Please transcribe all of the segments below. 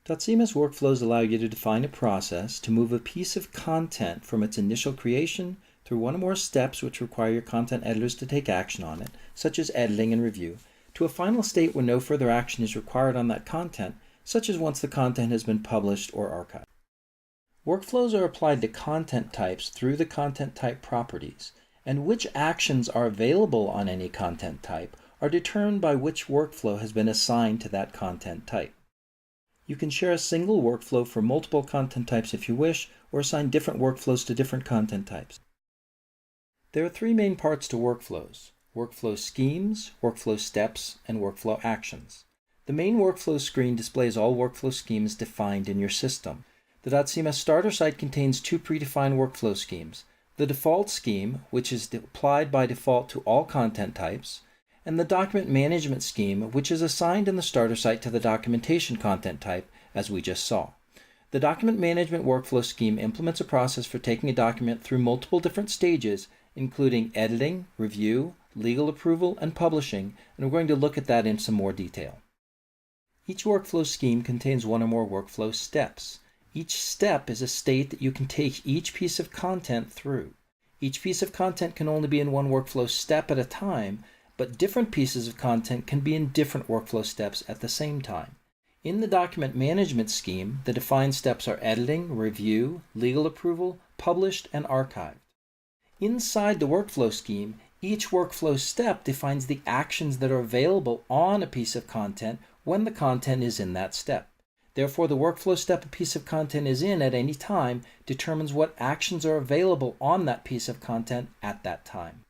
dotCMS workflows allow you to define a process to move a piece of content from its initial creation through one or more steps which require your content editors to take action on it, such as editing and review, to a final state where no further action is required on that content, such as once the content has been published or archived. Workflows are applied to content types through the content type properties, and which actions are available on any content type are determined by which workflow has been assigned to that content type. You can share a single workflow for multiple content types if you wish, or assign different workflows to different content types. There are three main parts to workflows: workflow schemes, workflow steps, and workflow actions. The main workflow screen displays all workflow schemes defined in your system. The dotCMS starter site contains two predefined workflow schemes: the default scheme, which is applied by default to all content types, and the document management scheme, which is assigned in the starter site to the documentation content type, as we just saw. The document management workflow scheme implements a process for taking a document through multiple different stages, including editing, review, legal approval, and publishing, and we're going to look at that in some more detail. Each workflow scheme contains one or more workflow steps. Each step is a state that you can take each piece of content through. Each piece of content can only be in one workflow step at a time, but different pieces of content can be in different workflow steps at the same time. In the document management scheme, the defined steps are editing, review, legal approval, published, and archived. Inside the workflow scheme, each workflow step defines the actions that are available on a piece of content when the content is in that step. Therefore, the workflow step a piece of content is in at any time determines what actions are available on that piece of content at that time.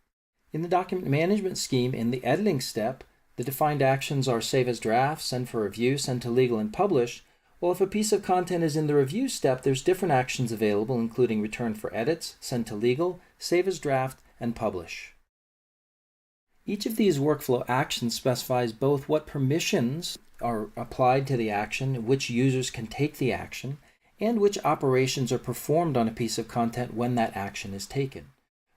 In the document management scheme, in the editing step, the defined actions are save as draft, send for review, send to legal, and publish. Well, if a piece of content is in the review step, there's different actions available, including return for edits, send to legal, save as draft, and publish. Each of these workflow actions specifies both what permissions are applied to the action, which users can take the action, and which operations are performed on a piece of content when that action is taken.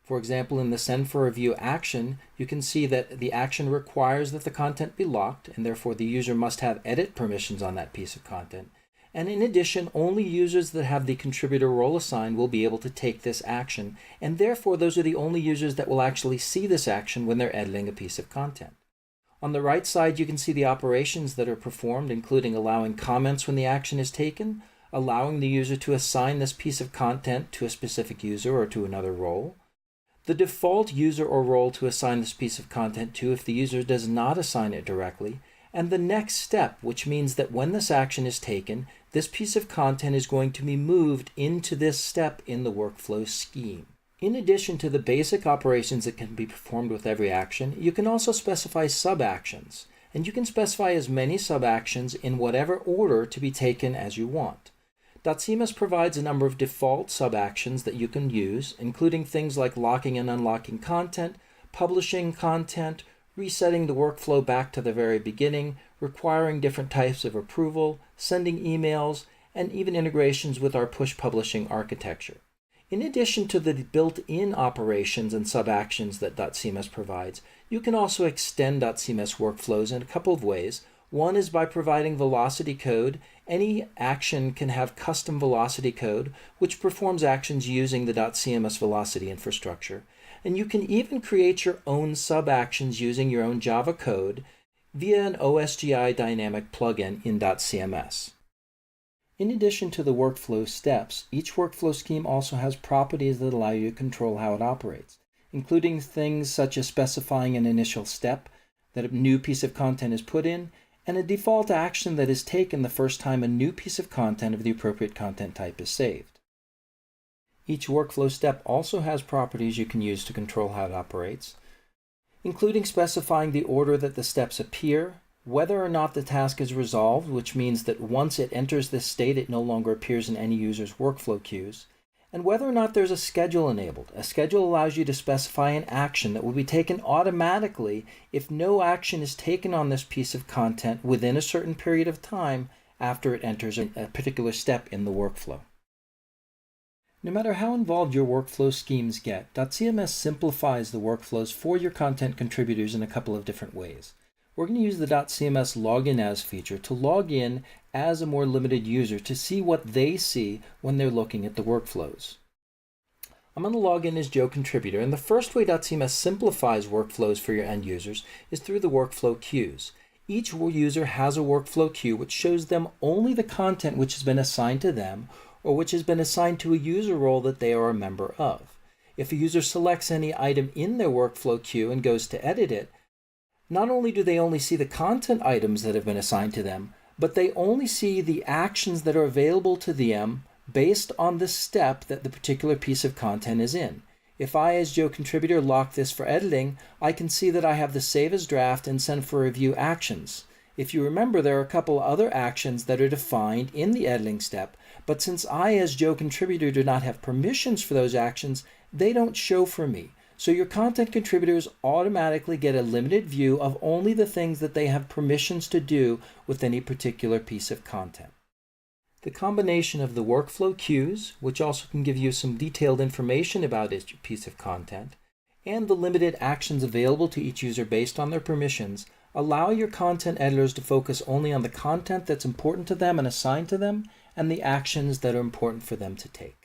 For example, in the send for review action, you can see that the action requires that the content be locked, and therefore the user must have edit permissions on that piece of content. And in addition, only users that have the contributor role assigned will be able to take this action, and therefore those are the only users that will actually see this action when they're editing a piece of content. On the right side, you can see the operations that are performed, including allowing comments when the action is taken, allowing the user to assign this piece of content to a specific user or to another role, the default user or role to assign this piece of content to if the user does not assign it directly, and the next step, which means that when this action is taken, this piece of content is going to be moved into this step in the workflow scheme. In addition to the basic operations that can be performed with every action, you can also specify sub-actions, and you can specify as many sub-actions in whatever order to be taken as you want. dotCMS provides a number of default sub-actions that you can use, including things like locking and unlocking content, publishing content, resetting the workflow back to the very beginning, requiring different types of approval, sending emails, and even integrations with our push publishing architecture. In addition to the built-in operations and sub-actions that dotCMS provides, you can also extend dotCMS workflows in a couple of ways. One is by providing velocity code. Any action can have custom velocity code, which performs actions using the dotCMS velocity infrastructure. And you can even create your own sub-actions using your own Java code via an OSGI dynamic plugin in dotCMS. In addition to the workflow steps, each workflow scheme also has properties that allow you to control how it operates, including things such as specifying an initial step that a new piece of content is put in, and a default action that is taken the first time a new piece of content of the appropriate content type is saved. Each workflow step also has properties you can use to control how it operates, including specifying the order that the steps appear, whether or not the task is resolved, which means that once it enters this state it no longer appears in any user's workflow queues, and whether or not there's a schedule enabled. A schedule allows you to specify an action that will be taken automatically if no action is taken on this piece of content within a certain period of time after it enters a particular step in the workflow. No matter how involved your workflow schemes get, dotCMS simplifies the workflows for your content contributors in a couple of different ways. we're going to use the dotCMS login as feature to log in as a more limited user to see what they see when they're looking at the workflows. I'm going to log in as Joe Contributor, and the first way dotCMS simplifies workflows for your end users is through the workflow queues. Each user has a workflow queue which shows them only the content which has been assigned to them or which has been assigned to a user role that they are a member of. If a user selects any item in their workflow queue and goes to edit it, not only do they only see the content items that have been assigned to them, but they only see the actions that are available to them based on the step that the particular piece of content is in. If I, as Joe Contributor, lock this for editing, I can see that I have the Save as Draft and Send for Review actions. If you remember, there are a couple other actions that are defined in the editing step, but since I, as Joe Contributor, do not have permissions for those actions, they don't show for me. So your content contributors automatically get a limited view of only the things that they have permissions to do with any particular piece of content. The combination of the workflow queues, which also can give you some detailed information about each piece of content, and the limited actions available to each user based on their permissions, allow your content editors to focus only on the content that's important to them and assigned to them, and the actions that are important for them to take.